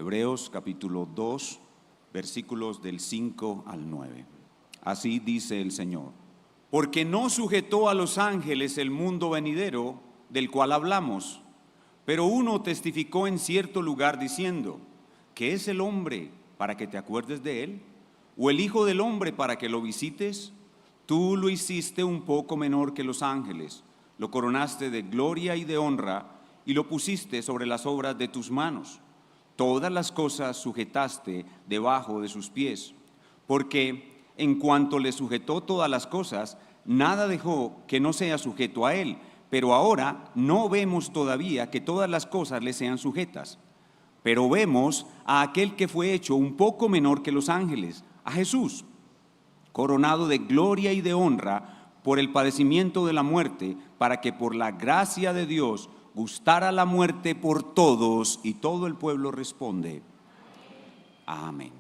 Hebreos capítulo 2, versículos del 5 al 9. Así dice el Señor: porque no sujetó a los ángeles el mundo venidero, del cual hablamos, pero uno testificó en cierto lugar diciendo: ¿qué es el hombre para que te acuerdes de él? ¿O el hijo del hombre para que lo visites? Tú lo hiciste un poco menor que los ángeles, lo coronaste de gloria y de honra, y lo pusiste sobre las obras de tus manos. Todas las cosas sujetaste debajo de sus pies, porque en cuanto le sujetó todas las cosas, nada dejó que no sea sujeto a él. Pero ahora no vemos todavía que todas las cosas le sean sujetas, pero vemos a aquel que fue hecho un poco menor que los ángeles, a Jesús, coronado de gloria y de honra por el padecimiento de la muerte, para que por la gracia de Dios gustara la muerte por todos. Y todo el pueblo responde: amén.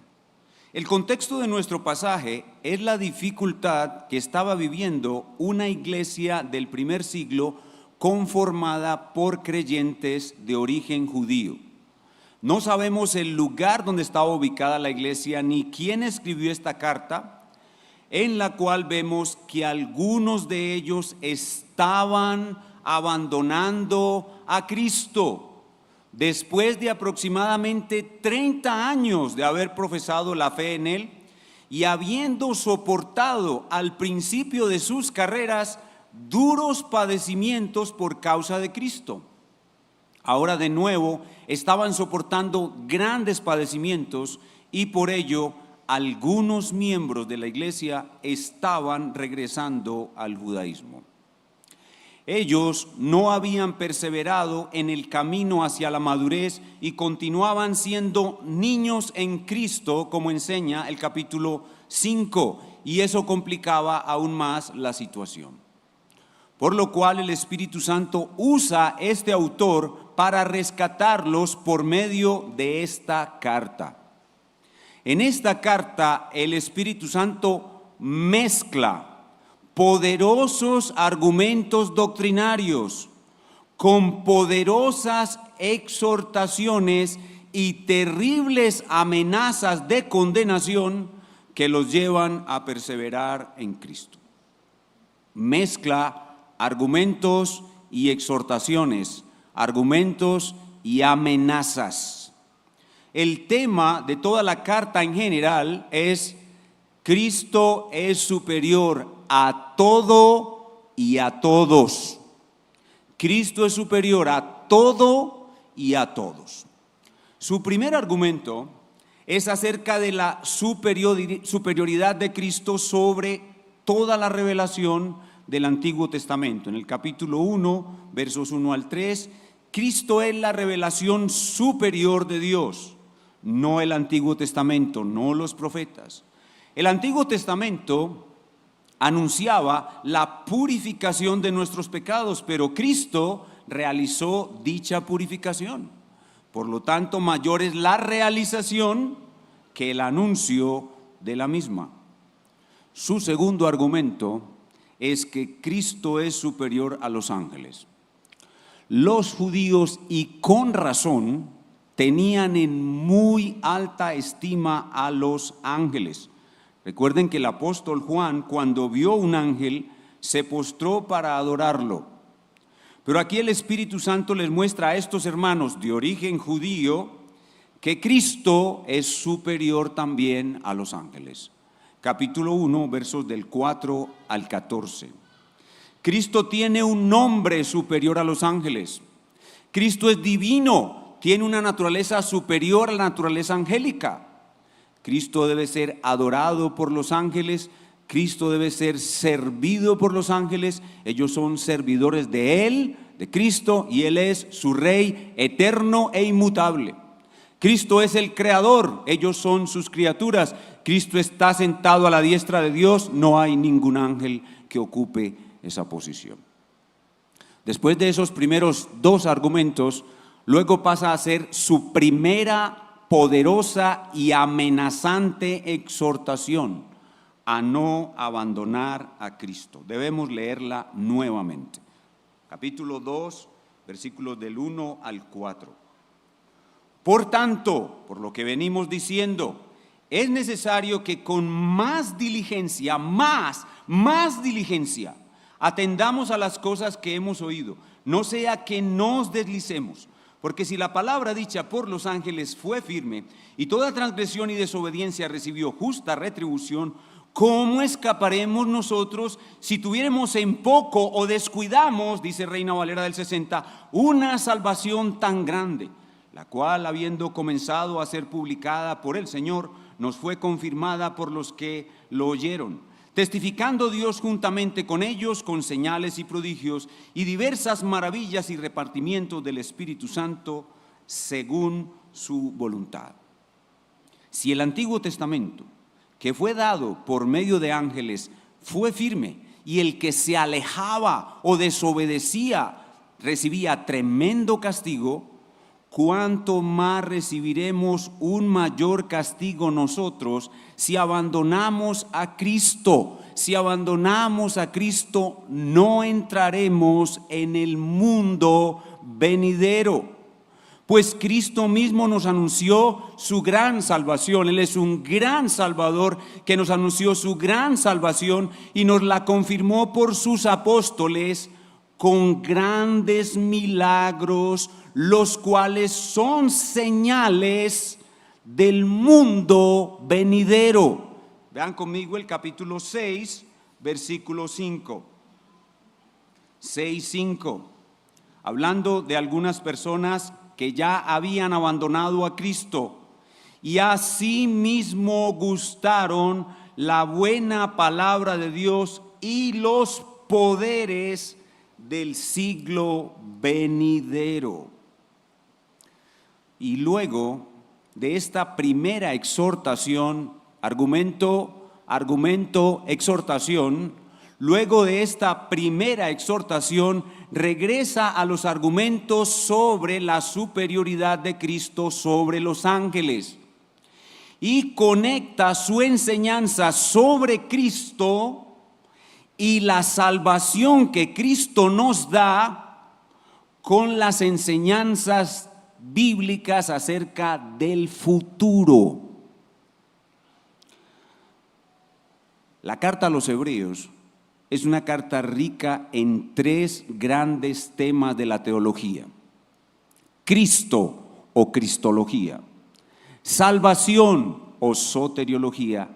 El contexto de nuestro pasaje es la dificultad que estaba viviendo una iglesia del primer siglo conformada por creyentes de origen judío. No sabemos el lugar donde estaba ubicada la iglesia ni quién escribió esta carta, en la cual vemos que algunos de ellos estaban abandonando a Cristo después de aproximadamente 30 años de haber profesado la fe en Él y habiendo soportado al principio de sus carreras duros padecimientos por causa de Cristo. Ahora de nuevo estaban soportando grandes padecimientos y por ello algunos miembros de la iglesia estaban regresando al judaísmo. Ellos no habían perseverado en el camino hacia la madurez y continuaban siendo niños en Cristo, como enseña el capítulo 5, y eso complicaba aún más la situación. Por lo cual el Espíritu Santo usa este autor para rescatarlos por medio de esta carta. En esta carta el Espíritu Santo mezcla poderosos argumentos doctrinarios con poderosas exhortaciones y terribles amenazas de condenación que los llevan a perseverar en Cristo. Mezcla argumentos y exhortaciones, argumentos y amenazas. El tema de toda la carta en general es: Cristo es superior a todo y a todos. Cristo es superior a todo y a todos. Su primer argumento es acerca de la superioridad de Cristo sobre toda la revelación del Antiguo Testamento. En el capítulo 1, versos 1 al 3, Cristo es la revelación superior de Dios, no el Antiguo Testamento, no los profetas. El Antiguo Testamento anunciaba la purificación de nuestros pecados, pero Cristo realizó dicha purificación. Por lo tanto, mayor es la realización que el anuncio de la misma. Su segundo argumento es que Cristo es superior a los ángeles. Los judíos, y con razón, tenían en muy alta estima a los ángeles. Recuerden que el apóstol Juan, cuando vio un ángel, se postró para adorarlo. Pero aquí el Espíritu Santo les muestra a estos hermanos de origen judío que Cristo es superior también a los ángeles. Capítulo 1, versos del 4 al 14. Cristo tiene un nombre superior a los ángeles. Cristo es divino, tiene una naturaleza superior a la naturaleza angélica. Cristo debe ser adorado por los ángeles, Cristo debe ser servido por los ángeles. Ellos son servidores de Él, de Cristo, y Él es su Rey eterno e inmutable. Cristo es el Creador, ellos son sus criaturas. Cristo está sentado a la diestra de Dios, no hay ningún ángel que ocupe esa posición. Después de esos primeros dos argumentos, luego pasa a ser su primera poderosa y amenazante exhortación a no abandonar a Cristo. Debemos leerla nuevamente. Capítulo 2, versículos del 1 al 4. Por tanto, por lo que venimos diciendo, es necesario que con más diligencia, más diligencia, atendamos a las cosas que hemos oído, no sea que nos deslicemos. Porque si la palabra dicha por los ángeles fue firme y toda transgresión y desobediencia recibió justa retribución, ¿cómo escaparemos nosotros si tuviéramos en poco o descuidamos, dice Reina Valera del 60, una salvación tan grande, la cual, habiendo comenzado a ser publicada por el Señor, nos fue confirmada por los que lo oyeron? Testificando Dios juntamente con ellos con señales y prodigios y diversas maravillas y repartimientos del Espíritu Santo según su voluntad. Si el Antiguo Testamento, que fue dado por medio de ángeles, fue firme y el que se alejaba o desobedecía recibía tremendo castigo, ¿cuánto más recibiremos un mayor castigo nosotros si abandonamos a Cristo? Si abandonamos a Cristo, no entraremos en el mundo venidero. Pues Cristo mismo nos anunció su gran salvación. Él es un gran Salvador que nos anunció su gran salvación y nos la confirmó por sus apóstoles con grandes milagros, los cuales son señales del mundo venidero. Vean conmigo el capítulo 6, versículo 5. 6:5. Hablando de algunas personas que ya habían abandonado a Cristo y asimismo gustaron la buena palabra de Dios y los poderes del siglo venidero. Y luego de esta primera exhortación, exhortación, luego de esta primera exhortación, regresa a los argumentos sobre la superioridad de Cristo sobre los ángeles y conecta su enseñanza sobre Cristo y la salvación que Cristo nos da con las enseñanzas bíblicas acerca del futuro. La carta a los Hebreos es una carta rica en tres grandes temas de la teología: Cristo o cristología, salvación o soteriología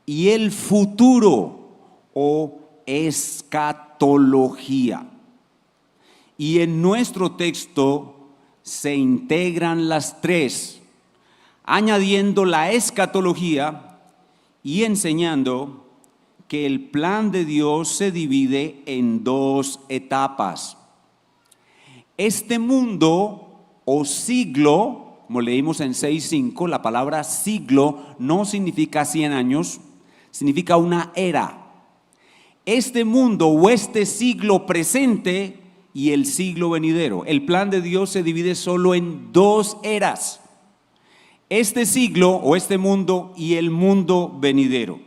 y el futuro o escatología. Y en nuestro texto se integran las tres, añadiendo la escatología y enseñando que el plan de Dios se divide en dos etapas. Este mundo o siglo, como leímos en 6:5, la palabra siglo no significa 100 años, significa una era. Este mundo o este siglo presente y el siglo venidero. El plan de Dios se divide solo en dos eras: este siglo o este mundo y el mundo venidero.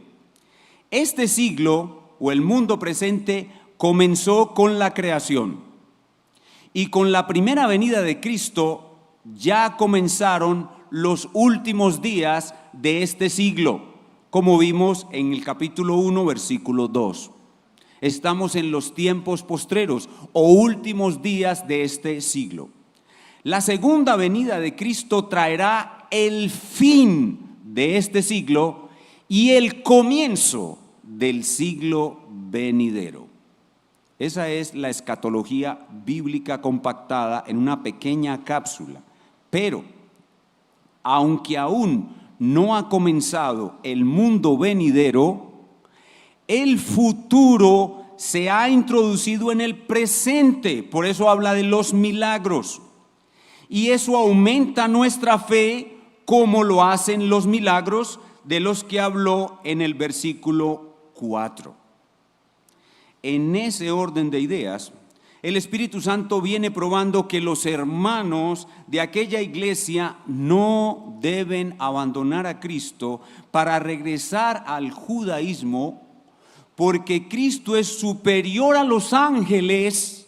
Este siglo o el mundo presente comenzó con la creación y con la primera venida de Cristo ya comenzaron los últimos días de este siglo, como vimos en el capítulo 1, versículo 2. Estamos en los tiempos postreros o últimos días de este siglo. La segunda venida de Cristo traerá el fin de este siglo y el comienzo del siglo venidero. Esa es la escatología bíblica compactada en una pequeña cápsula. Pero, aunque aún no ha comenzado el mundo venidero, el futuro se ha introducido en el presente. Por eso habla de los milagros. Y eso aumenta nuestra fe, como lo hacen los milagros de los que habló en el versículo 4. En ese orden de ideas, el Espíritu Santo viene probando que los hermanos de aquella iglesia no deben abandonar a Cristo para regresar al judaísmo, porque Cristo es superior a los ángeles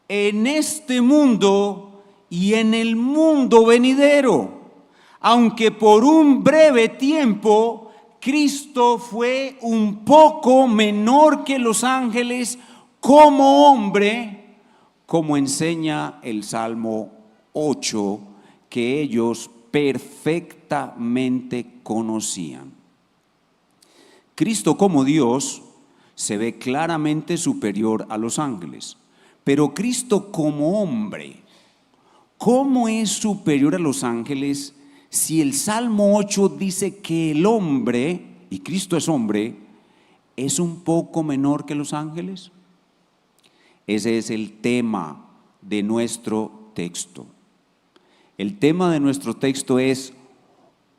en este mundo y en el mundo venidero. Aunque por un breve tiempo Cristo fue un poco menor que los ángeles como hombre, como enseña el Salmo 8, que ellos perfectamente conocían. Cristo como Dios se ve claramente superior a los ángeles, pero Cristo como hombre, ¿cómo es superior a los ángeles si el Salmo 8 dice que el hombre, y Cristo es hombre, es un poco menor que los ángeles? Ese es el tema de nuestro texto. El tema de nuestro texto es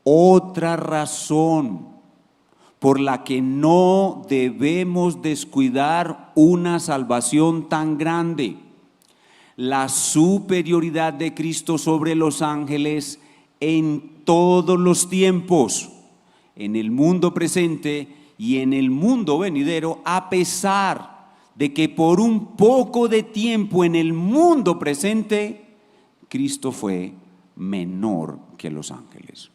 otra razón por la que no debemos descuidar una salvación tan grande: la superioridad de Cristo sobre los ángeles en todos los tiempos, en el mundo presente y en el mundo venidero, a pesar de que por un poco de tiempo en el mundo presente Cristo fue menor que los ángeles.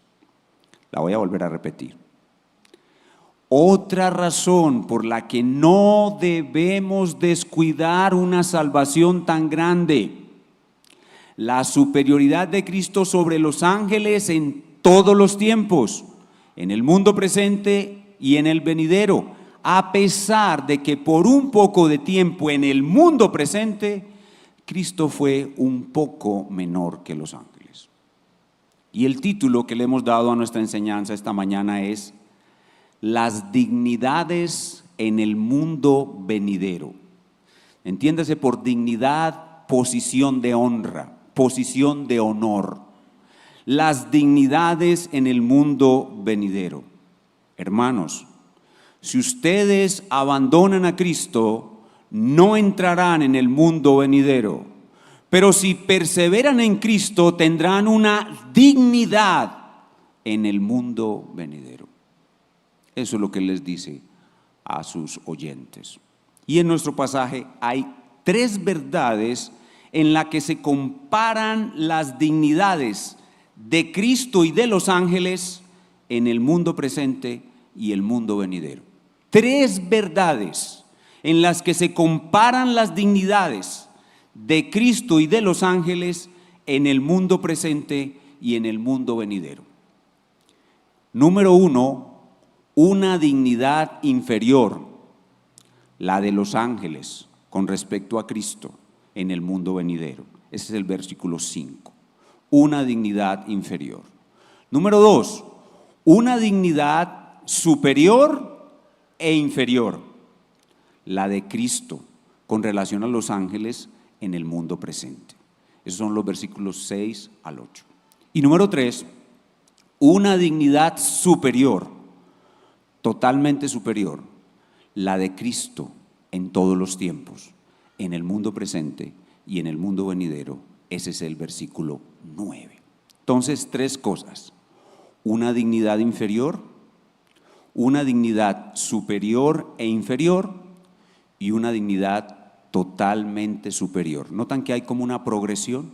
La voy a volver a repetir. Otra razón por la que no debemos descuidar una salvación tan grande: la superioridad de Cristo sobre los ángeles en todos los tiempos, en el mundo presente y en el venidero, a pesar de que por un poco de tiempo en el mundo presente Cristo fue un poco menor que los ángeles. Y el título que le hemos dado a nuestra enseñanza esta mañana es las dignidades en el mundo venidero. Entiéndase por dignidad, posición de honra, posición de honor. Las dignidades en el mundo venidero. Hermanos, si ustedes abandonan a Cristo, no entrarán en el mundo venidero. Pero si perseveran en Cristo, tendrán una dignidad en el mundo venidero. Eso es lo que les dice a sus oyentes. Y en nuestro pasaje hay tres verdades en las que se comparan las dignidades de Cristo y de los ángeles en el mundo presente y el mundo venidero. Tres verdades en las que se comparan las dignidades de Cristo y de los ángeles en el mundo presente y en el mundo venidero. Número uno, una dignidad inferior, la de los ángeles con respecto a Cristo en el mundo venidero. Ese es el versículo 5. Una dignidad inferior. Número dos, una dignidad superior e inferior, la de Cristo con relación a los ángeles en el mundo presente. Esos son los versículos 6 al 8. Y número 3, una dignidad superior, totalmente superior, la de Cristo en todos los tiempos, en el mundo presente y en el mundo venidero. Ese es el versículo 9. Entonces, tres cosas: una dignidad inferior, una dignidad superior e inferior y una dignidad totalmente superior. ¿Notan que hay como una progresión?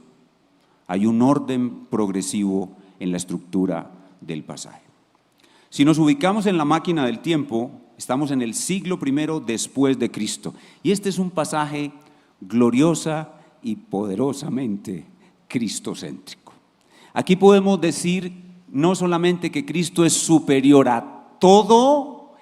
Hay un orden progresivo en la estructura del pasaje. Si nos ubicamos en la máquina del tiempo, estamos en el siglo I después de Cristo. Y este es un pasaje gloriosa y poderosamente cristocéntrico. Aquí podemos decir no solamente que Cristo es superior a todo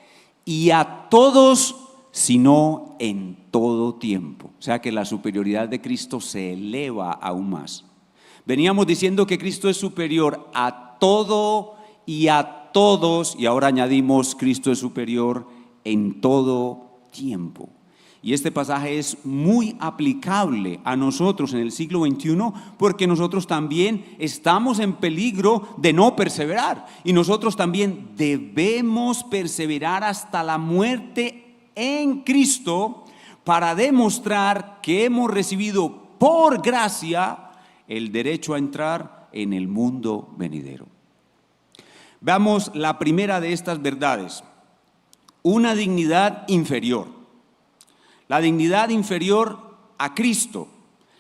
y a todos, sino en todo tiempo. O sea que la superioridad de Cristo se eleva aún más. Veníamos diciendo que Cristo es superior a todo y a todos, y ahora añadimos Cristo es superior en todo tiempo. Y este pasaje es muy aplicable a nosotros en el siglo XXI, porque nosotros también estamos en peligro de no perseverar. Y nosotros también debemos perseverar hasta la muerte en Cristo para demostrar que hemos recibido por gracia el derecho a entrar en el mundo venidero. Veamos la primera de estas verdades: una dignidad inferior. La dignidad inferior a Cristo,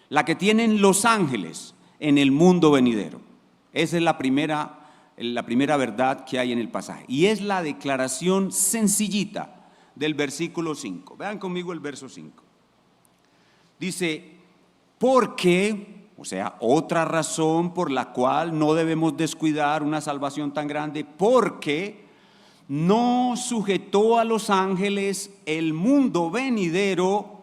la que tienen los ángeles, en el mundo venidero. Esa es la primera verdad que hay en el pasaje. Y es la declaración sencillita del versículo 5. Vean conmigo el verso 5. Dice, porque, o sea, otra razón por la cual no debemos descuidar una salvación tan grande, porque no sujetó a los ángeles el mundo venidero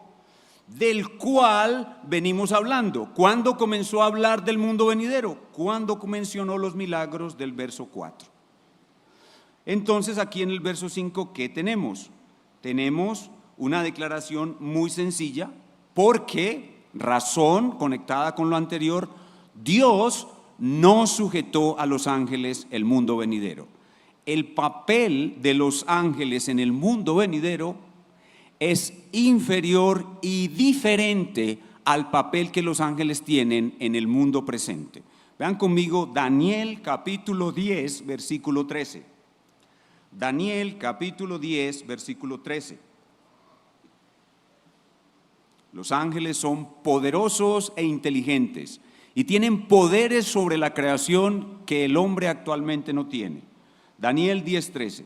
del cual venimos hablando. ¿Cuándo comenzó a hablar del mundo venidero? Cuando mencionó los milagros del verso 4. Entonces aquí en el verso 5, ¿qué tenemos? Tenemos una declaración muy sencilla, porque, razón conectada con lo anterior, Dios no sujetó a los ángeles el mundo venidero. El papel de los ángeles en el mundo venidero es inferior y diferente al papel que los ángeles tienen en el mundo presente. Vean conmigo Daniel capítulo 10, versículo 13. Daniel capítulo 10, versículo 13. Los ángeles son poderosos e inteligentes y tienen poderes sobre la creación que el hombre actualmente no tiene. Daniel 10:13.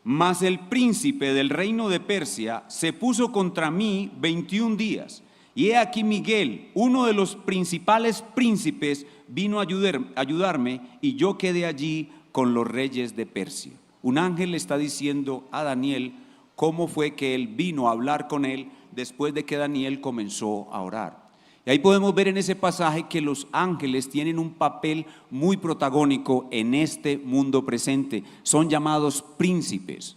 Mas el príncipe del reino de Persia se puso contra mí 21 días, y he aquí Miguel, uno de los principales príncipes, vino a ayudarme, y yo quedé allí con los reyes de Persia. Un ángel le está diciendo a Daniel cómo fue que él vino a hablar con él después de que Daniel comenzó a orar. Y ahí podemos ver en ese pasaje que los ángeles tienen un papel muy protagónico en este mundo presente. Son llamados príncipes.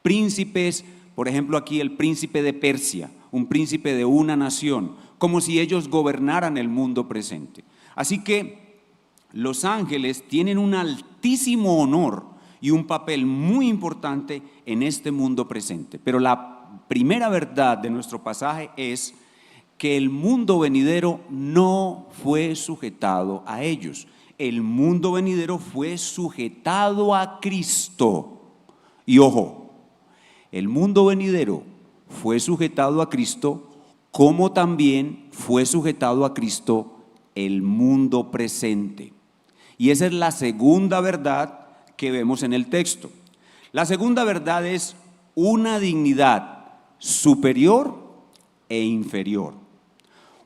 Príncipes, por ejemplo aquí el príncipe de Persia, un príncipe de una nación, como si ellos gobernaran el mundo presente. Así que los ángeles tienen un altísimo honor y un papel muy importante en este mundo presente. Pero la primera verdad de nuestro pasaje es que el mundo venidero no fue sujetado a ellos. El mundo venidero fue sujetado a Cristo. Y ojo, el mundo venidero fue sujetado a Cristo, como también fue sujetado a Cristo el mundo presente. Y esa es la segunda verdad que vemos en el texto. La segunda verdad es una dignidad superior e inferior.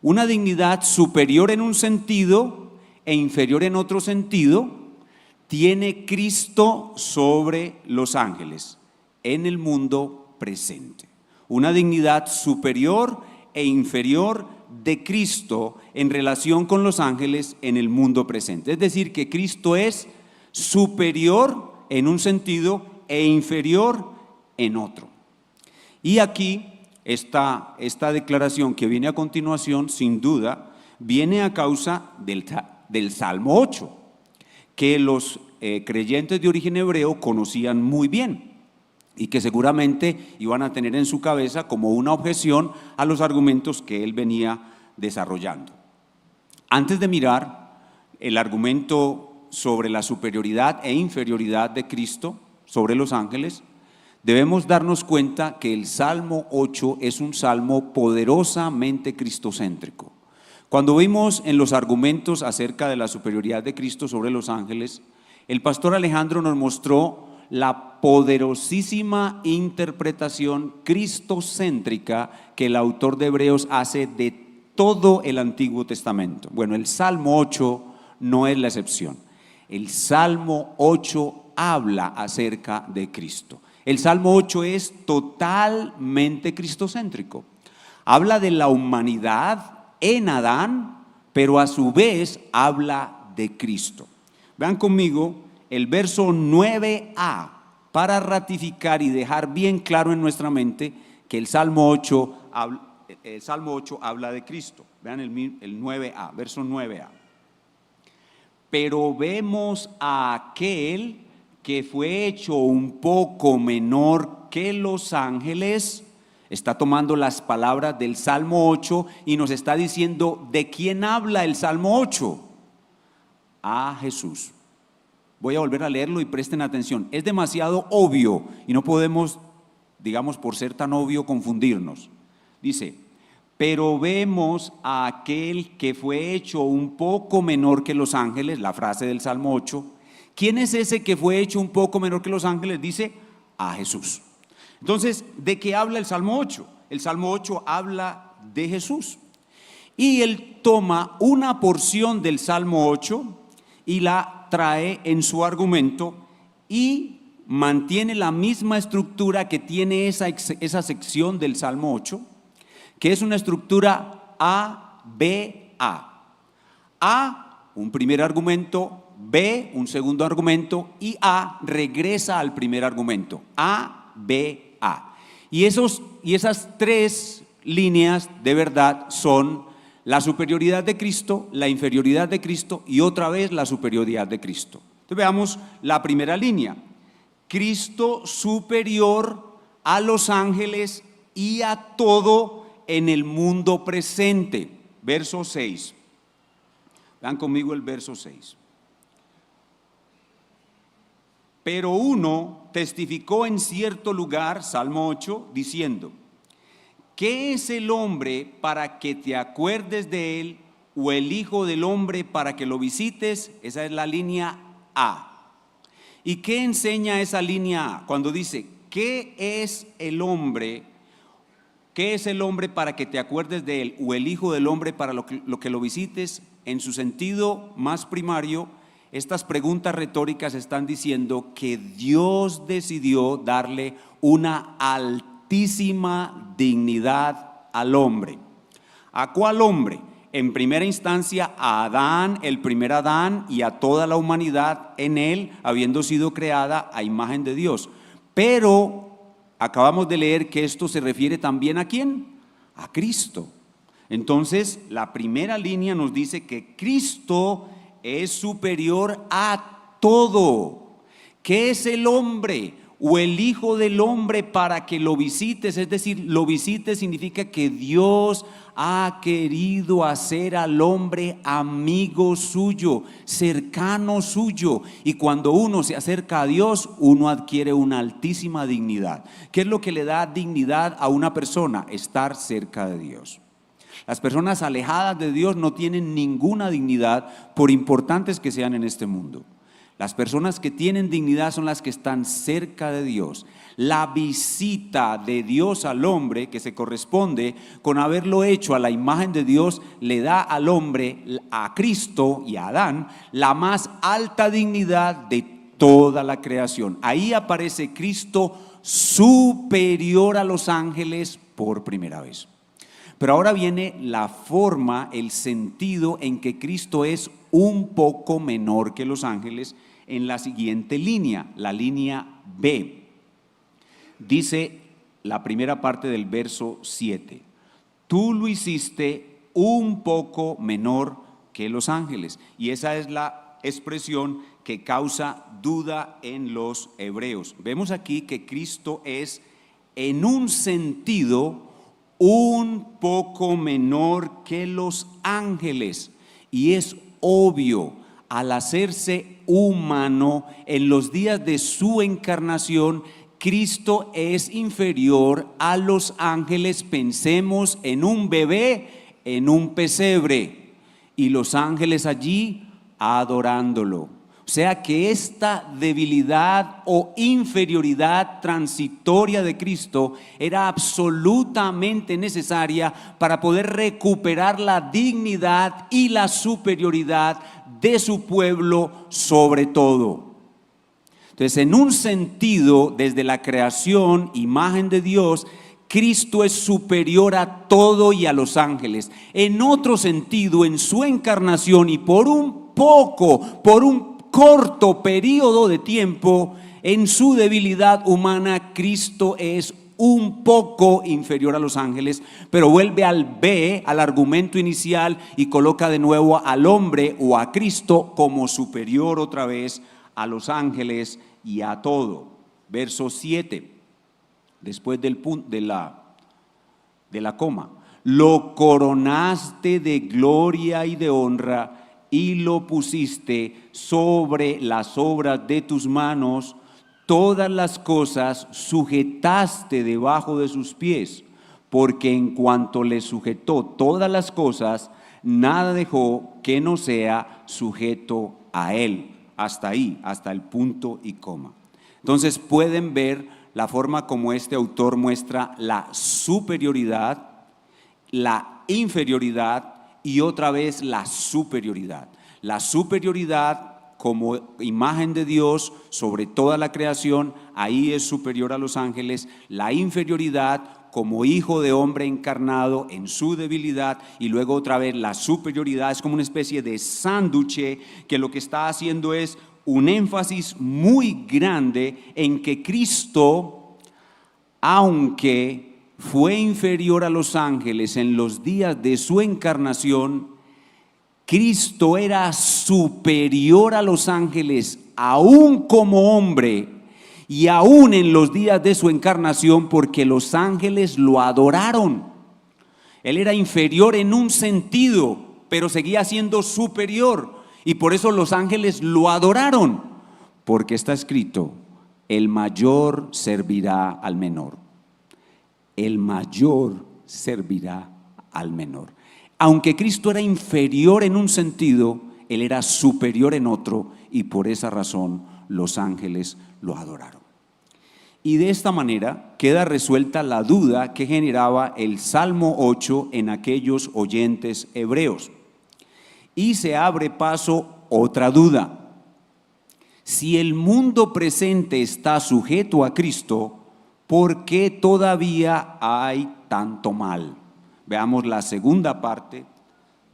Una dignidad superior en un sentido e inferior en otro sentido tiene Cristo sobre los ángeles en el mundo presente. Una dignidad superior e inferior de Cristo en relación con los ángeles en el mundo presente. Es decir, que Cristo es superior en un sentido e inferior en otro. Y aquí esta declaración que viene a continuación, sin duda, viene a causa del Salmo 8, que los creyentes de origen hebreo conocían muy bien y que seguramente iban a tener en su cabeza como una objeción a los argumentos que él venía desarrollando. Antes de mirar el argumento sobre la superioridad e inferioridad de Cristo sobre los ángeles, debemos darnos cuenta que el Salmo 8 es un salmo poderosamente cristocéntrico. Cuando vimos en los argumentos acerca de la superioridad de Cristo sobre los ángeles, el pastor Alejandro nos mostró la poderosísima interpretación cristocéntrica que el autor de Hebreos hace de todo el Antiguo Testamento. Bueno, el Salmo 8 no es la excepción. El Salmo 8 habla acerca de Cristo. El Salmo 8 es totalmente cristocéntrico. Habla de la humanidad en Adán, pero a su vez habla de Cristo. Vean conmigo el verso 9a para ratificar y dejar bien claro en nuestra mente que el Salmo 8 habla de Cristo. Vean el 9a, verso 9a. Pero vemos a aquel que fue hecho un poco menor que los ángeles. Está tomando las palabras del Salmo 8 y nos está diciendo ¿de quién habla el Salmo 8? A Jesús. Voy a volver a leerlo y presten atención. Es demasiado obvio y no podemos, digamos, por ser tan obvio, confundirnos. Dice, pero vemos a aquel que fue hecho un poco menor que los ángeles, la frase del Salmo 8. ¿Quién es ese que fue hecho un poco menor que los ángeles? Dice, a Jesús. Entonces, ¿de qué habla el Salmo 8? El Salmo 8 habla de Jesús. Y él toma una porción del Salmo 8 y la trae en su argumento y mantiene la misma estructura que tiene esa sección del Salmo 8, que es una estructura A, B, A. A, un primer argumento, B, un segundo argumento, y A regresa al primer argumento. A, B, A. Y esas tres líneas de verdad son la superioridad de Cristo, la inferioridad de Cristo y otra vez la superioridad de Cristo. Entonces veamos la primera línea. Cristo superior a los ángeles y a todo en el mundo presente. Verso 6. Vean conmigo el verso 6. Pero uno testificó en cierto lugar, Salmo 8, diciendo: ¿qué es el hombre para que te acuerdes de él, o el hijo del hombre para que lo visites? Esa es la línea A. ¿Y qué enseña esa línea A? Cuando dice, ¿qué es el hombre? ¿Qué es el hombre para que te acuerdes de él, o el hijo del hombre para lo que lo visites? En su sentido más primario, estas preguntas retóricas están diciendo que Dios decidió darle una altísima dignidad al hombre. ¿A cuál hombre? En primera instancia a Adán, el primer Adán, y a toda la humanidad en él, habiendo sido creada a imagen de Dios. Pero acabamos de leer que esto se refiere también ¿a quién? A Cristo. Entonces, la primera línea nos dice que Cristo es superior a todo. ¿Qué es el hombre o el hijo del hombre para que lo visites? Es decir, lo visites significa que Dios ha querido hacer al hombre amigo suyo, cercano suyo. Y cuando uno se acerca a Dios, uno adquiere una altísima dignidad. ¿Qué es lo que le da dignidad a una persona? Estar cerca de Dios. Las personas alejadas de Dios no tienen ninguna dignidad, por importantes que sean en este mundo. Las personas que tienen dignidad son las que están cerca de Dios. La visita de Dios al hombre, que se corresponde con haberlo hecho a la imagen de Dios, le da al hombre, a Cristo y a Adán, la más alta dignidad de toda la creación. Ahí aparece Cristo superior a los ángeles por primera vez. Pero ahora viene la forma, el sentido en que Cristo es un poco menor que los ángeles en la siguiente línea, la línea B. Dice la primera parte del verso 7: tú lo hiciste un poco menor que los ángeles. Y esa es la expresión que causa duda en los hebreos. Vemos aquí que Cristo es en un sentido un poco menor que los ángeles, y es obvio, al hacerse humano en los días de su encarnación, Cristo es inferior a los ángeles. Pensemos en un bebé en un pesebre y los ángeles allí adorándolo. O sea que esta debilidad o inferioridad transitoria de Cristo era absolutamente necesaria para poder recuperar la dignidad y la superioridad de su pueblo sobre todo. Entonces, en un sentido, desde la creación, imagen de Dios, Cristo es superior a todo y a los ángeles. En otro sentido, en su encarnación y por un corto periodo de tiempo, en su debilidad humana, Cristo es un poco inferior a los ángeles, pero vuelve al B, al argumento inicial, y coloca de nuevo al hombre o a Cristo como superior otra vez a los ángeles y a todo. Verso 7, después del punto de la coma: lo coronaste de gloria y de honra y lo pusiste sobre las obras de tus manos. Todas las cosas sujetaste debajo de sus pies. porque en cuanto le sujetó todas las cosas, nada dejó que no sea sujeto a él. Hasta ahí, hasta el punto y coma. Entonces pueden ver la forma como este autor muestra la superioridad, la inferioridad y otra vez la superioridad. La superioridad como imagen de Dios sobre toda la creación, ahí es superior a los ángeles. La inferioridad como hijo de hombre encarnado en su debilidad, y luego otra vez la superioridad. Es como una especie de sándwich que lo que está haciendo es un énfasis muy grande en que Cristo, aunque fue inferior a los ángeles en los días de su encarnación, Cristo era superior a los ángeles aún como hombre y aún en los días de su encarnación, porque los ángeles lo adoraron. Él era inferior en un sentido, pero seguía siendo superior, y por eso los ángeles lo adoraron, porque está escrito: el mayor servirá al menor. El mayor servirá al menor. Aunque Cristo era inferior en un sentido, Él era superior en otro, y por esa razón los ángeles lo adoraron. Y de esta manera queda resuelta la duda que generaba el Salmo 8 en aquellos oyentes hebreos. Y se abre paso otra duda. Si el mundo presente está sujeto a Cristo, ¿por qué todavía hay tanto mal? Veamos la segunda parte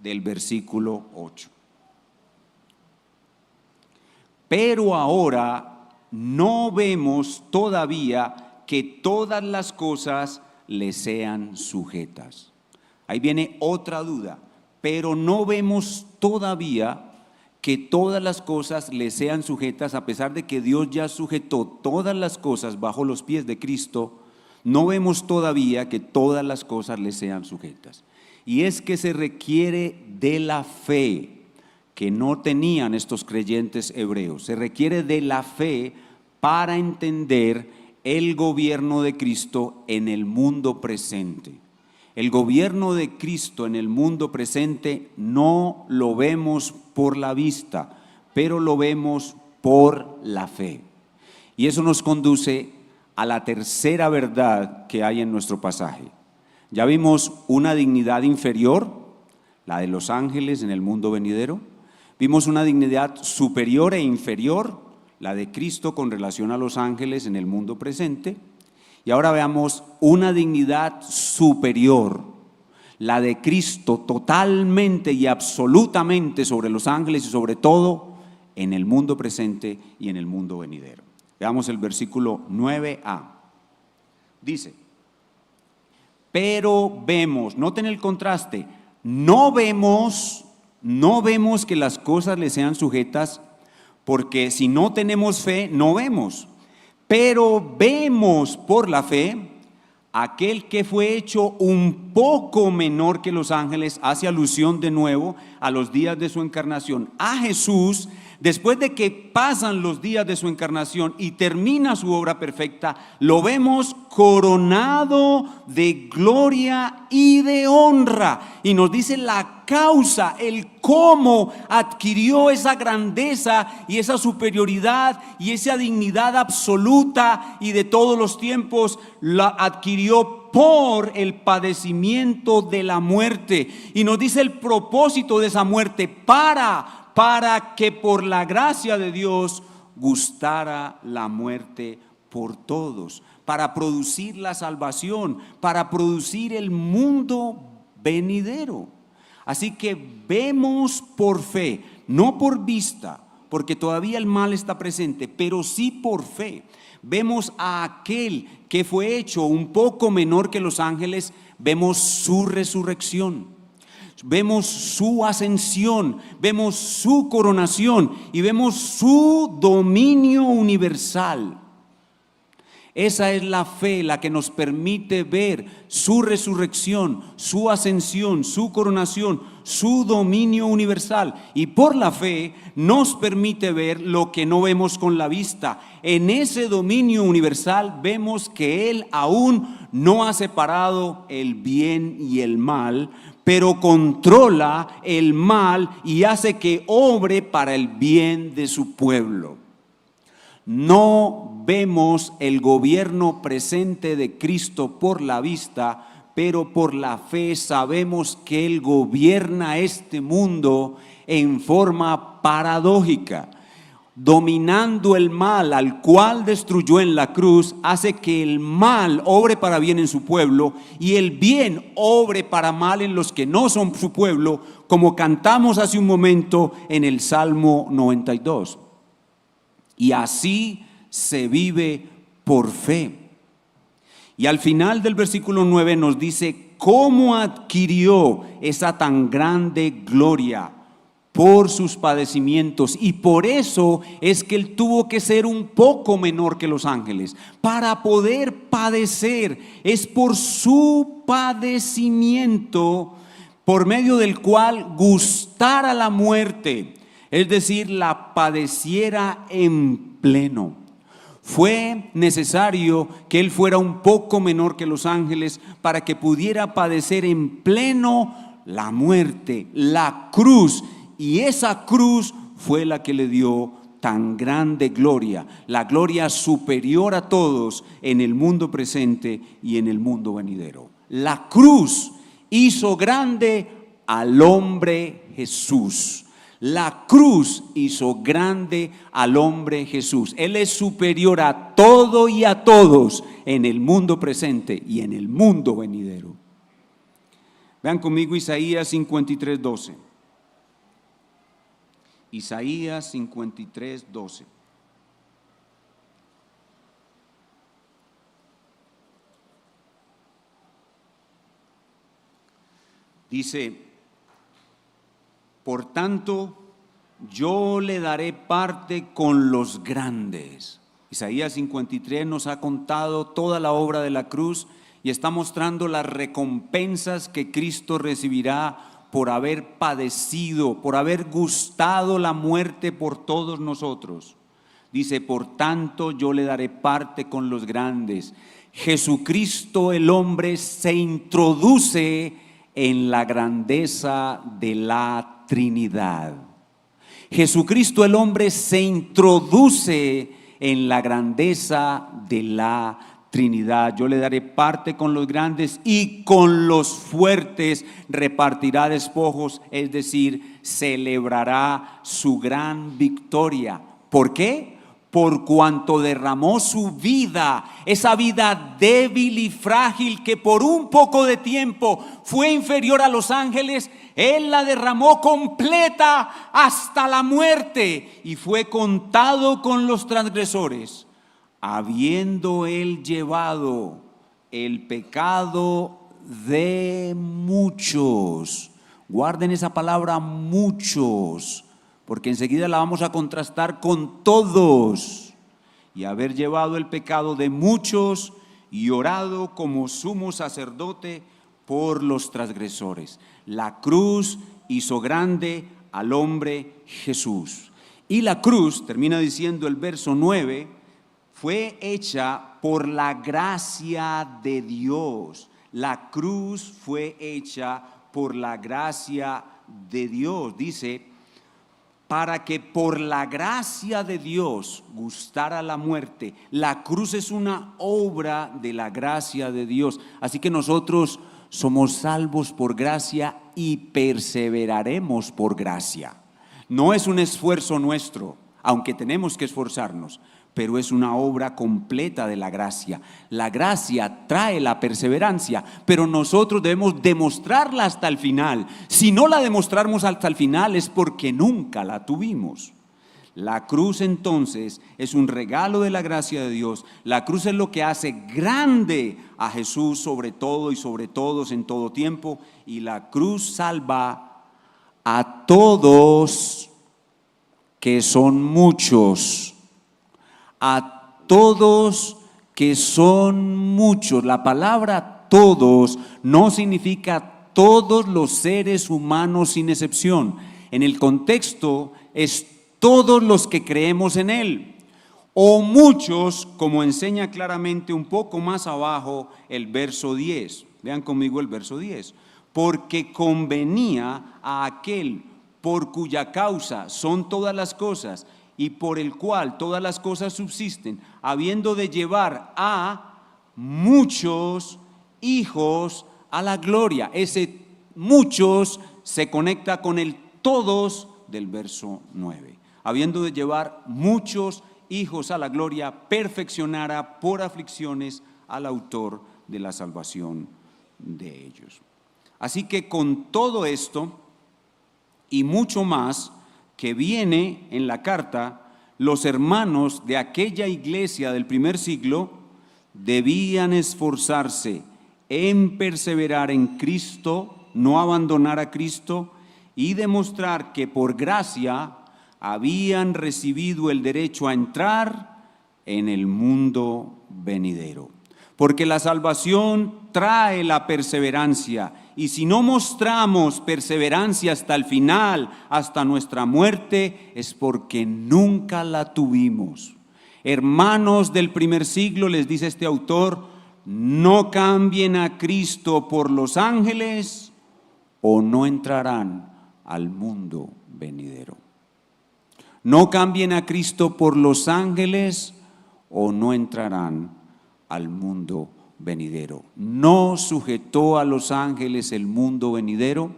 del versículo 8. Pero ahora no vemos todavía que todas las cosas le sean sujetas. Ahí viene otra duda. Pero no vemos todavía que todas las cosas le sean sujetas, a pesar de que Dios ya sujetó todas las cosas bajo los pies de Cristo. No vemos todavía que todas las cosas le sean sujetas. Y es que se requiere de la fe que no tenían estos creyentes hebreos. Se requiere de la fe para entender el gobierno de Cristo en el mundo presente. El gobierno de Cristo en el mundo presente no lo vemos por la vista, pero lo vemos por la fe. Y eso nos conduce a la tercera verdad que hay en nuestro pasaje. Ya vimos una dignidad inferior, la de los ángeles en el mundo venidero. Vimos una dignidad superior e inferior, la de Cristo con relación a los ángeles en el mundo presente. Y ahora veamos una dignidad superior, la de Cristo totalmente y absolutamente sobre los ángeles y sobre todo en el mundo presente y en el mundo venidero. Veamos el versículo 9a. Dice: pero vemos, noten el contraste, no vemos que las cosas le sean sujetas, porque si no tenemos fe, no vemos. Pero vemos por la fe aquel que fue hecho un poco menor que los ángeles. Hace alusión de nuevo a los días de su encarnación, a Jesús. Después de que pasan los días de su encarnación y termina su obra perfecta, lo vemos coronado de gloria y de honra. Y nos dice la causa, el cómo adquirió esa grandeza y esa superioridad y esa dignidad absoluta y de todos los tiempos. La adquirió por el padecimiento de la muerte. Y nos dice el propósito de esa muerte: para que por la gracia de Dios gustara la muerte por todos, para producir la salvación, para producir el mundo venidero. Así que vemos por fe, no por vista, porque todavía el mal está presente, pero sí por fe. Vemos a aquel que fue hecho un poco menor que los ángeles, vemos su resurrección. Vemos su ascensión, vemos su coronación y vemos su dominio universal. Esa es la fe la que nos permite ver su resurrección, su ascensión, su coronación, su dominio universal, y por la fe nos permite ver lo que no vemos con la vista. En ese dominio universal vemos que Él aún no ha separado el bien y el mal, pero controla el mal y hace que obre para el bien de su pueblo. No vemos el gobierno presente de Cristo por la vista, pero por la fe sabemos que Él gobierna este mundo en forma paradójica. Dominando el mal al cual destruyó en la cruz, hace que el mal obre para bien en su pueblo y el bien obre para mal en los que no son su pueblo, como cantamos hace un momento en el Salmo 92. Y así se vive por fe. Y al final del versículo 9 nos dice cómo adquirió esa tan grande gloria por sus padecimientos, y por eso es que Él tuvo que ser un poco menor que los ángeles para poder padecer. Es por su padecimiento por medio del cual gustara la muerte, es decir, la padeciera en pleno. Fue necesario que Él fuera un poco menor que los ángeles para que pudiera padecer en pleno la muerte, la cruz. Y esa cruz fue la que le dio tan grande gloria, la gloria superior a todos en el mundo presente y en el mundo venidero. La cruz hizo grande al hombre Jesús. La cruz hizo grande al hombre Jesús. Él es superior a todo y a todos en el mundo presente y en el mundo venidero. Vean conmigo Isaías 53:12. Isaías 53:12. Dice: por tanto, yo le daré parte con los grandes. Isaías 53 nos ha contado toda la obra de la cruz y está mostrando las recompensas que Cristo recibirá por haber padecido, por haber gustado la muerte por todos nosotros. Dice: por tanto yo le daré parte con los grandes. Jesucristo el hombre se introduce en la grandeza de la Trinidad. Jesucristo el hombre se introduce en la grandeza de la Trinidad. Yo le daré parte con los grandes y con los fuertes repartirá despojos, es decir, celebrará su gran victoria. ¿Por qué? Por cuanto derramó su vida, esa vida débil y frágil que por un poco de tiempo fue inferior a los ángeles. Él la derramó completa hasta la muerte y fue contado con los transgresores, habiendo Él llevado el pecado de muchos. Guarden esa palabra muchos, porque enseguida la vamos a contrastar con todos. Y haber llevado el pecado de muchos y orado como sumo sacerdote por los transgresores. La cruz hizo grande al hombre Jesús. Y la cruz, termina diciendo el verso 9, fue hecha por la gracia de Dios. La cruz fue hecha por la gracia de Dios. Dice: para que por la gracia de Dios gustara la muerte. La cruz es una obra de la gracia de Dios. Así que nosotros somos salvos por gracia y perseveraremos por gracia. No es un esfuerzo nuestro, aunque tenemos que esforzarnos, pero es una obra completa de la gracia. La gracia trae la perseverancia, pero nosotros debemos demostrarla hasta el final. Si no la demostramos hasta el final es porque nunca la tuvimos. La cruz entonces es un regalo de la gracia de Dios. La cruz es lo que hace grande a Jesús sobre todo y sobre todos en todo tiempo. Y la cruz salva a todos, que son muchos. A todos, que son muchos. La palabra todos no significa todos los seres humanos sin excepción. En el contexto es todos los que creemos en Él, o muchos, como enseña claramente un poco más abajo el verso 10. Vean conmigo el verso 10. Porque convenía a aquel por cuya causa son todas las cosas y por el cual todas las cosas subsisten, habiendo de llevar a muchos hijos a la gloria. Ese muchos se conecta con el todos del verso 9. Habiendo de llevar muchos hijos a la gloria, perfeccionará por aflicciones al autor de la salvación de ellos. Así que con todo esto y mucho más que viene en la carta, los hermanos de aquella iglesia del primer siglo debían esforzarse en perseverar en Cristo, no abandonar a Cristo y demostrar que por gracia habían recibido el derecho a entrar en el mundo venidero. Porque la salvación trae la perseverancia, y si no mostramos perseverancia hasta el final, hasta nuestra muerte, es porque nunca la tuvimos. Hermanos del primer siglo, les dice este autor, no cambien a Cristo por los ángeles o no entrarán al mundo venidero. No cambien a Cristo por los ángeles o no entrarán al mundo venidero. No sujetó a los ángeles el mundo venidero,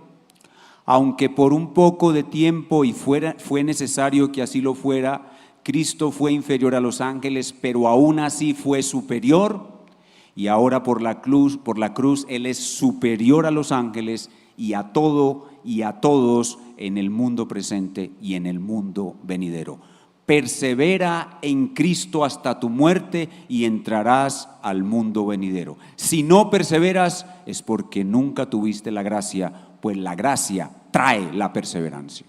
aunque por un poco de tiempo y fue necesario que así lo fuera. Cristo fue inferior a los ángeles, pero aún así fue superior, y ahora por la cruz Él es superior a los ángeles y a todo y a todos en el mundo presente y en el mundo venidero. Persevera en Cristo hasta tu muerte y entrarás al mundo venidero. Si no perseveras es porque nunca tuviste la gracia, pues la gracia trae la perseverancia.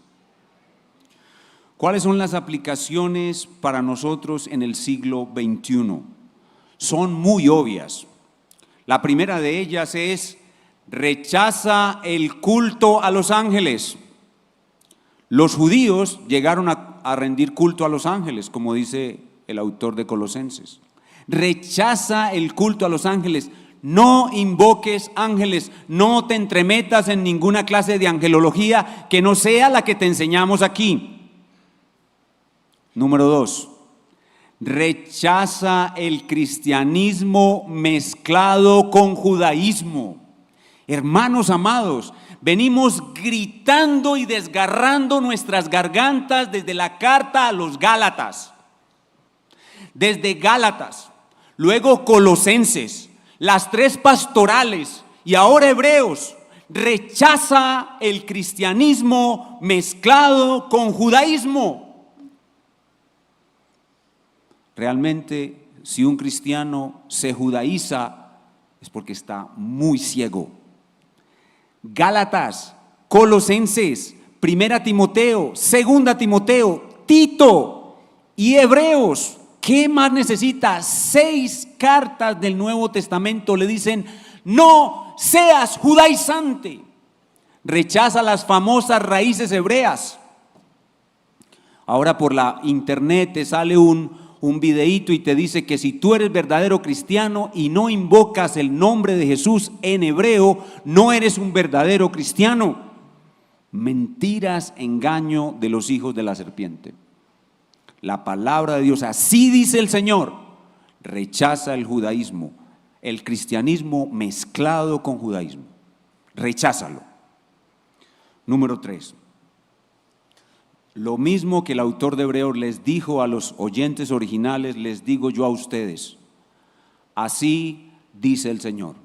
¿Cuáles son las aplicaciones para nosotros en el siglo XXI? Son muy obvias. La primera de ellas es: rechaza el culto a los ángeles. Los judíos llegaron a rendir culto a los ángeles, como dice el autor de Colosenses. Rechaza el culto a los ángeles. No invoques ángeles, no te entremetas en ninguna clase de angelología que no sea la que te enseñamos aquí. Número 2, rechaza el cristianismo mezclado con judaísmo. Hermanos amados, venimos gritando y desgarrando nuestras gargantas desde la carta a los Gálatas. Desde Gálatas, luego Colosenses, las 3 pastorales y ahora Hebreos. Rechaza el cristianismo mezclado con judaísmo. Realmente, si un cristiano se judaiza, es porque está muy ciego. Gálatas, Colosenses, Primera Timoteo, Segunda Timoteo, Tito y Hebreos. ¿Qué más necesita? 6 cartas del Nuevo Testamento le dicen: no seas judaizante. Rechaza las famosas raíces hebreas. Ahora por la internet te sale un videíto y te dice que si tú eres verdadero cristiano y no invocas el nombre de Jesús en hebreo, no eres un verdadero cristiano. Mentiras, engaño de los hijos de la serpiente. La palabra de Dios, así dice el Señor, rechaza el judaísmo, el cristianismo mezclado con judaísmo. Recházalo. Número 3. Lo mismo que el autor de Hebreos les dijo a los oyentes originales, les digo yo a ustedes. Así dice el Señor: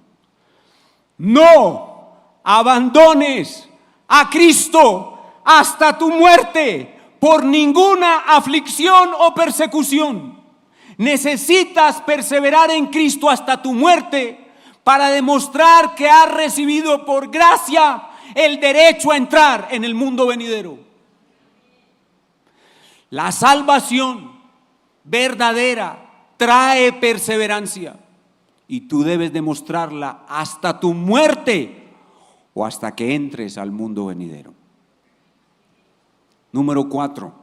no abandones a Cristo hasta tu muerte por ninguna aflicción o persecución. Necesitas perseverar en Cristo hasta tu muerte para demostrar que has recibido por gracia el derecho a entrar en el mundo venidero. La salvación verdadera trae perseverancia y tú debes demostrarla hasta tu muerte o hasta que entres al mundo venidero. Número 4.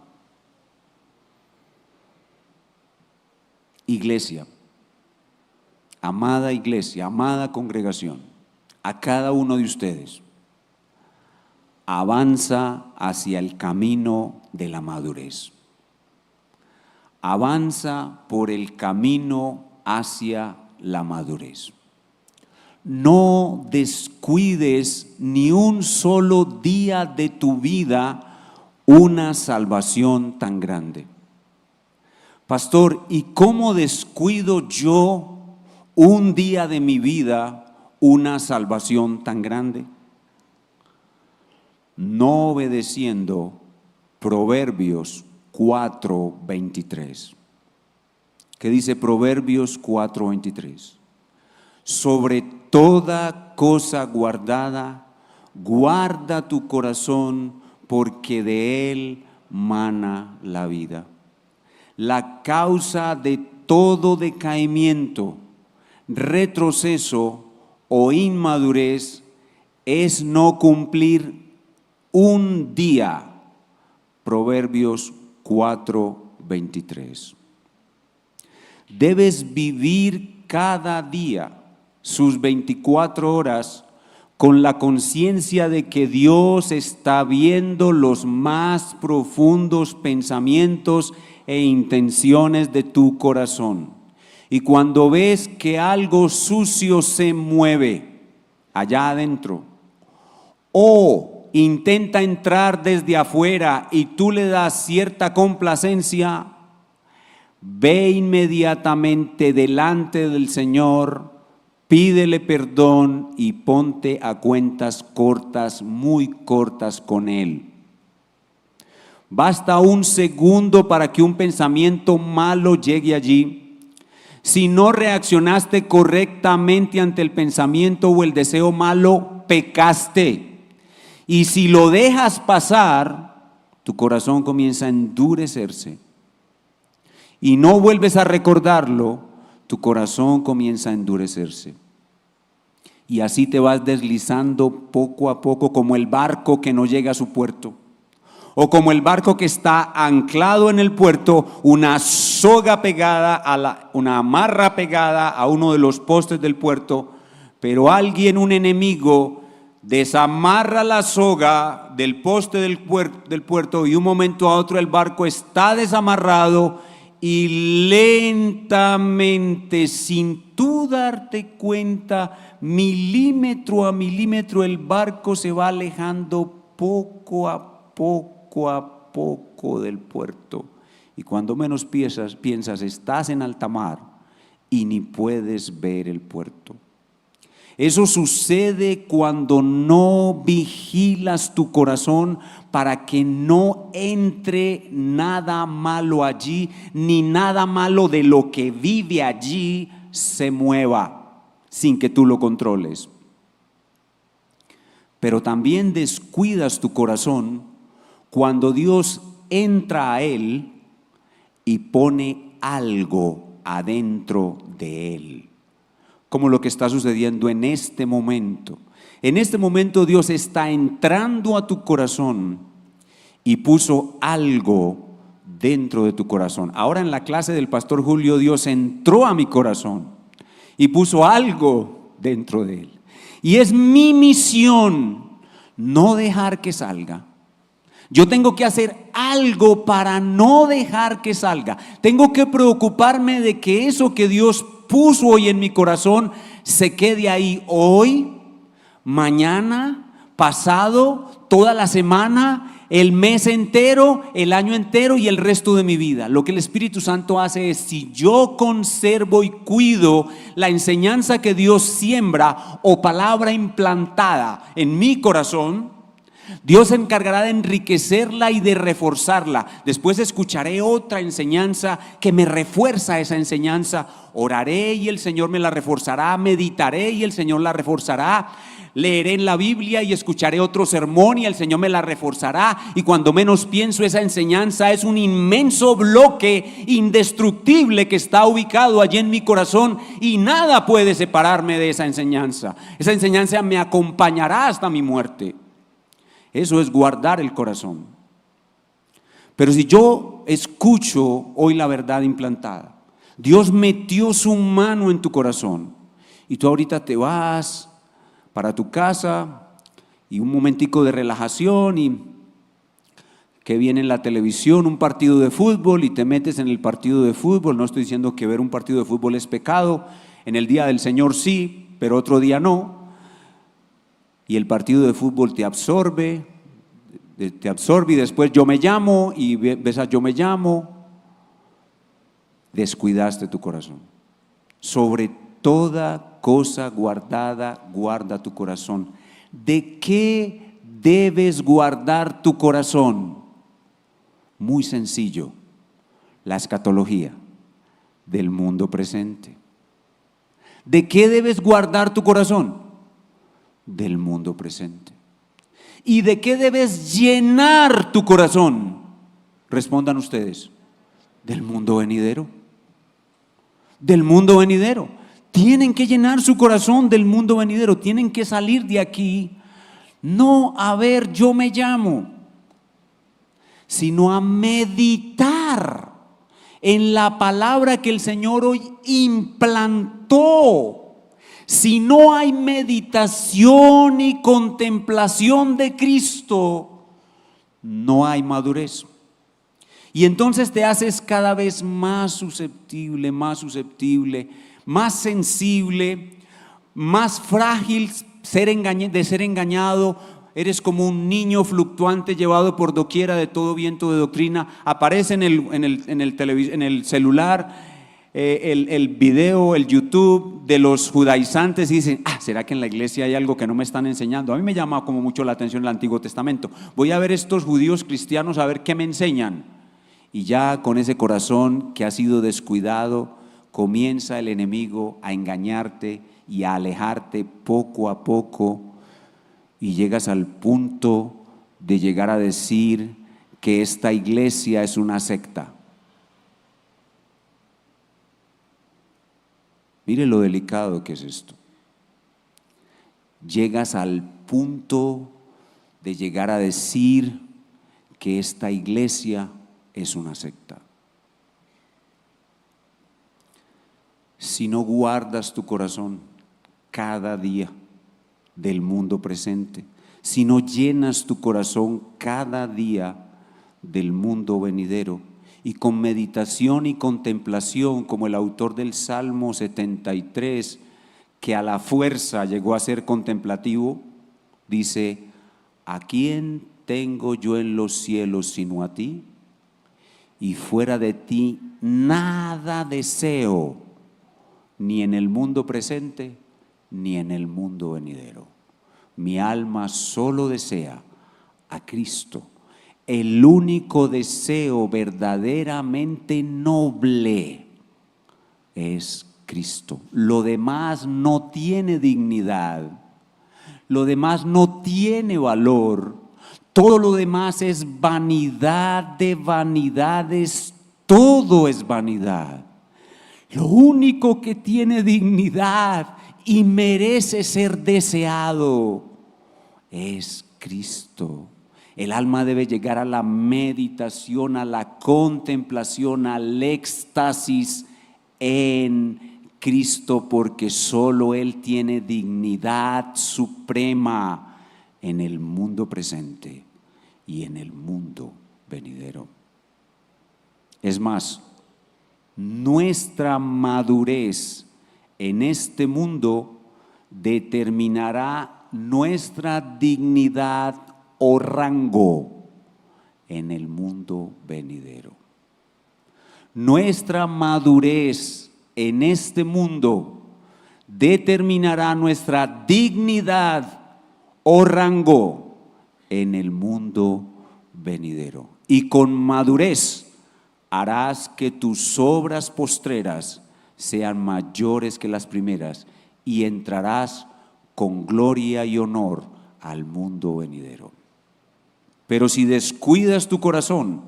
Iglesia. Amada iglesia, amada congregación, a cada uno de ustedes, avanza hacia el camino de la madurez. Avanza por el camino hacia la madurez. No descuides ni un solo día de tu vida una salvación tan grande. Pastor, ¿y cómo descuido yo un día de mi vida una salvación tan grande? No obedeciendo Proverbios 4:23. ¿Qué dice Proverbios 4:23? Sobre toda cosa guardada, guarda tu corazón, porque de él mana la vida. La causa de todo decaimiento, retroceso o inmadurez es no cumplir un día. Proverbios 4:23. Debes vivir cada día sus 24 horas con la conciencia de que Dios está viendo los más profundos pensamientos e intenciones de tu corazón. Y cuando ves que algo sucio se mueve allá adentro o intenta entrar desde afuera y tú le das cierta complacencia, ve inmediatamente delante del Señor, pídele perdón y ponte a cuentas cortas, muy cortas con Él. Basta un segundo para que un pensamiento malo llegue allí. Si no reaccionaste correctamente ante el pensamiento o el deseo malo, pecaste. Y si lo dejas pasar, tu corazón comienza a endurecerse. Y no vuelves a recordarlo, tu corazón comienza a endurecerse. Y así te vas deslizando poco a poco como el barco que no llega a su puerto. O como el barco que está anclado en el puerto, una soga pegada una amarra pegada a uno de los postes del puerto, pero un enemigo, desamarra la soga del poste del puerto y un momento a otro el barco está desamarrado y lentamente, sin tú darte cuenta, milímetro a milímetro el barco se va alejando poco a poco del puerto, y cuando menos piensas estás en alta mar y ni puedes ver el puerto. Eso sucede cuando no vigilas tu corazón para que no entre nada malo allí, ni nada malo de lo que vive allí se mueva sin que tú lo controles. Pero también descuidas tu corazón cuando Dios entra a él y pone algo adentro de él. Como lo que está sucediendo en este momento. En este momento Dios está entrando a tu corazón y puso algo dentro de tu corazón. Ahora en la clase del pastor Julio, Dios entró a mi corazón y puso algo dentro de él. Y es mi misión no dejar que salga. Yo tengo que hacer algo para no dejar que salga. Tengo que preocuparme de que eso que Dios puso hoy en mi corazón se quede ahí hoy, mañana, pasado, toda la semana, el mes entero, el año entero y el resto de mi vida. Lo que el Espíritu Santo hace es, si yo conservo y cuido la enseñanza que Dios siembra o palabra implantada en mi corazón, Dios se encargará de enriquecerla y de reforzarla. Después escucharé otra enseñanza que me refuerza esa enseñanza. Oraré y el Señor me la reforzará. Meditaré y el Señor la reforzará. leeré en la Biblia y escucharé otro sermón y el Señor me la reforzará, y cuando menos pienso esa enseñanza es un inmenso bloque indestructible que está ubicado allí en mi corazón y nada puede separarme de esa enseñanza. Esa enseñanza me acompañará hasta mi muerte. Eso es guardar el corazón. Pero si yo escucho hoy la verdad implantada, Dios metió su mano en tu corazón y tú ahorita te vas para tu casa y un momentico de relajación y que viene en la televisión un partido de fútbol y te metes en el partido de fútbol. No estoy diciendo que ver un partido de fútbol es pecado, en el día del Señor sí, pero otro día no. Y el partido de fútbol te absorbe y después yo me llamo y ves a yo me llamo. Descuidaste tu corazón. Sobre toda cosa guardada, guarda tu corazón. ¿De qué debes guardar tu corazón? Muy sencillo, la escatología del mundo presente. ¿De qué debes guardar tu corazón? Del mundo presente. ¿Y de qué debes llenar tu corazón? Respondan ustedes. Del mundo venidero. Del mundo venidero. Tienen que llenar su corazón del mundo venidero. Tienen que salir de aquí, no a ver yo me llamo, sino a meditar en la palabra que el Señor hoy implantó. Si no hay meditación y contemplación de Cristo, no hay madurez. Y entonces te haces cada vez más susceptible, más sensible, más frágil de ser engañado. Eres como un niño fluctuante llevado por doquiera de todo viento de doctrina. Aparece en el celular el video, el YouTube de los judaizantes y dicen, ¿será que en la iglesia hay algo que no me están enseñando? A mí me llama como mucho la atención el Antiguo Testamento. Voy a ver estos judíos cristianos a ver qué me enseñan. Y ya con ese corazón que ha sido descuidado, comienza el enemigo a engañarte y a alejarte poco a poco, y llegas al punto de llegar a decir que esta iglesia es una secta. Mire lo delicado que es esto. Llegas al punto de llegar a decir que esta iglesia es una secta. Si no guardas tu corazón cada día del mundo presente, si no llenas tu corazón cada día del mundo venidero, y con meditación y contemplación, como el autor del Salmo 73, que a la fuerza llegó a ser contemplativo, dice: ¿a quién tengo yo en los cielos sino a ti? Y fuera de ti nada deseo, ni en el mundo presente, ni en el mundo venidero. Mi alma solo desea a Cristo. El único deseo verdaderamente noble es Cristo. Lo demás no tiene dignidad, lo demás no tiene valor, todo lo demás es vanidad de vanidades, todo es vanidad. Lo único que tiene dignidad y merece ser deseado es Cristo. El alma debe llegar a la meditación, a la contemplación, al éxtasis en Cristo, porque solo Él tiene dignidad suprema en el mundo presente y en el mundo venidero. Es más, nuestra madurez en este mundo determinará nuestra dignidad o rango en el mundo venidero. Nuestra madurez en este mundo determinará nuestra dignidad o rango en el mundo venidero. Y con madurez harás que tus obras postreras sean mayores que las primeras, y entrarás con gloria y honor al mundo venidero. Pero si descuidas tu corazón,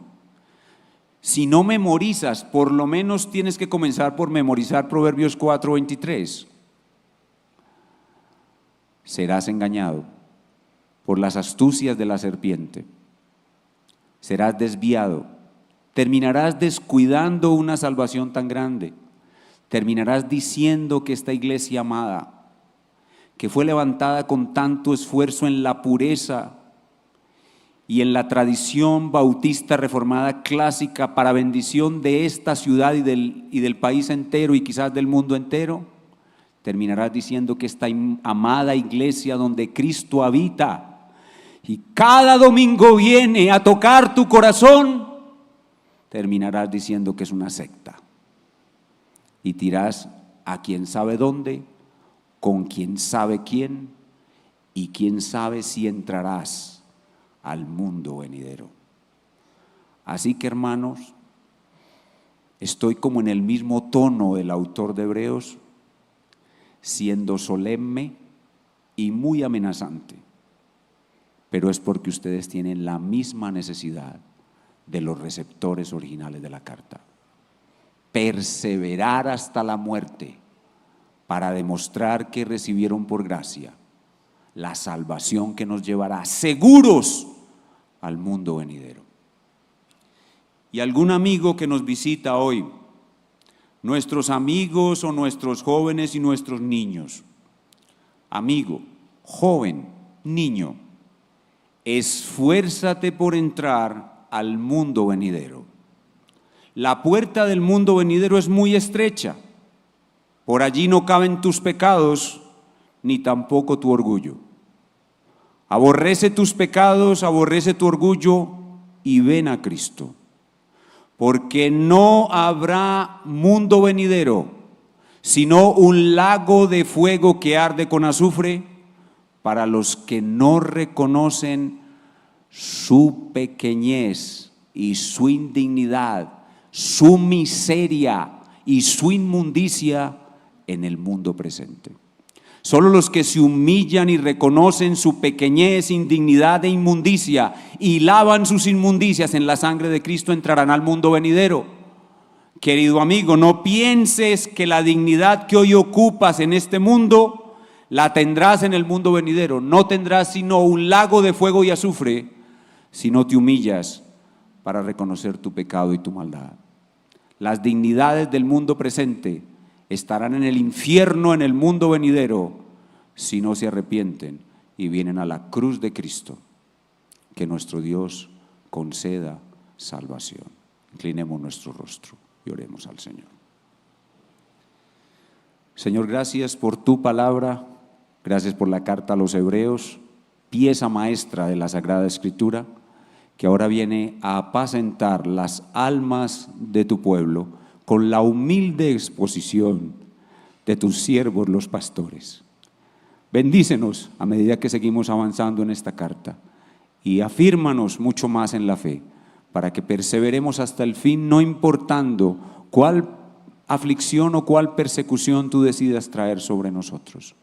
si no memorizas, por lo menos tienes que comenzar por memorizar Proverbios 4:23. Serás engañado por las astucias de la serpiente, serás desviado, terminarás descuidando una salvación tan grande, terminarás diciendo que esta iglesia amada, que fue levantada con tanto esfuerzo en la pureza y en la tradición bautista reformada clásica para bendición de esta ciudad y del país entero y quizás del mundo entero, terminarás diciendo que esta amada iglesia donde Cristo habita y cada domingo viene a tocar tu corazón, terminarás diciendo que es una secta y te irás a quién sabe dónde, con quién sabe quién y quién sabe si entrarás al mundo venidero. Así que, hermanos, estoy como en el mismo tono del autor de Hebreos, siendo solemne y muy amenazante, pero es porque ustedes tienen la misma necesidad de los receptores originales de la carta. Perseverar hasta la muerte para demostrar que recibieron por gracia la salvación que nos llevará seguros al mundo venidero. Y algún amigo que nos visita hoy, nuestros amigos o nuestros jóvenes y nuestros niños, amigo, joven, niño, esfuérzate por entrar al mundo venidero. La puerta del mundo venidero es muy estrecha, por allí no caben tus pecados ni tampoco tu orgullo. Aborrece tus pecados, aborrece tu orgullo y ven a Cristo, porque no habrá mundo venidero, sino un lago de fuego que arde con azufre para los que no reconocen su pequeñez y su indignidad, su miseria y su inmundicia en el mundo presente. Solo los que se humillan y reconocen su pequeñez, indignidad e inmundicia y lavan sus inmundicias en la sangre de Cristo entrarán al mundo venidero. Querido amigo, no pienses que la dignidad que hoy ocupas en este mundo la tendrás en el mundo venidero. No tendrás sino un lago de fuego y azufre si no te humillas para reconocer tu pecado y tu maldad. Las dignidades del mundo presente estarán en el infierno, en el mundo venidero, si no se arrepienten y vienen a la cruz de Cristo. Que nuestro Dios conceda salvación. Inclinemos nuestro rostro y oremos al Señor. Señor, gracias por tu palabra, gracias por la carta a los Hebreos, pieza maestra de la Sagrada Escritura, que ahora viene a apacentar las almas de tu pueblo con la humilde exposición de tus siervos los pastores. Bendícenos a medida que seguimos avanzando en esta carta y afírmanos mucho más en la fe para que perseveremos hasta el fin, no importando cuál aflicción o cuál persecución tú decidas traer sobre nosotros.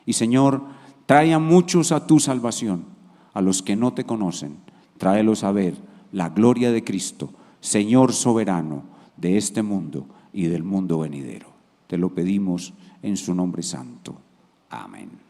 Y Señor, trae a muchos a tu salvación, a los que no te conocen, tráelos a ver la gloria de Cristo, Señor soberano de este mundo y del mundo venidero. Te lo pedimos en su nombre santo. Amén.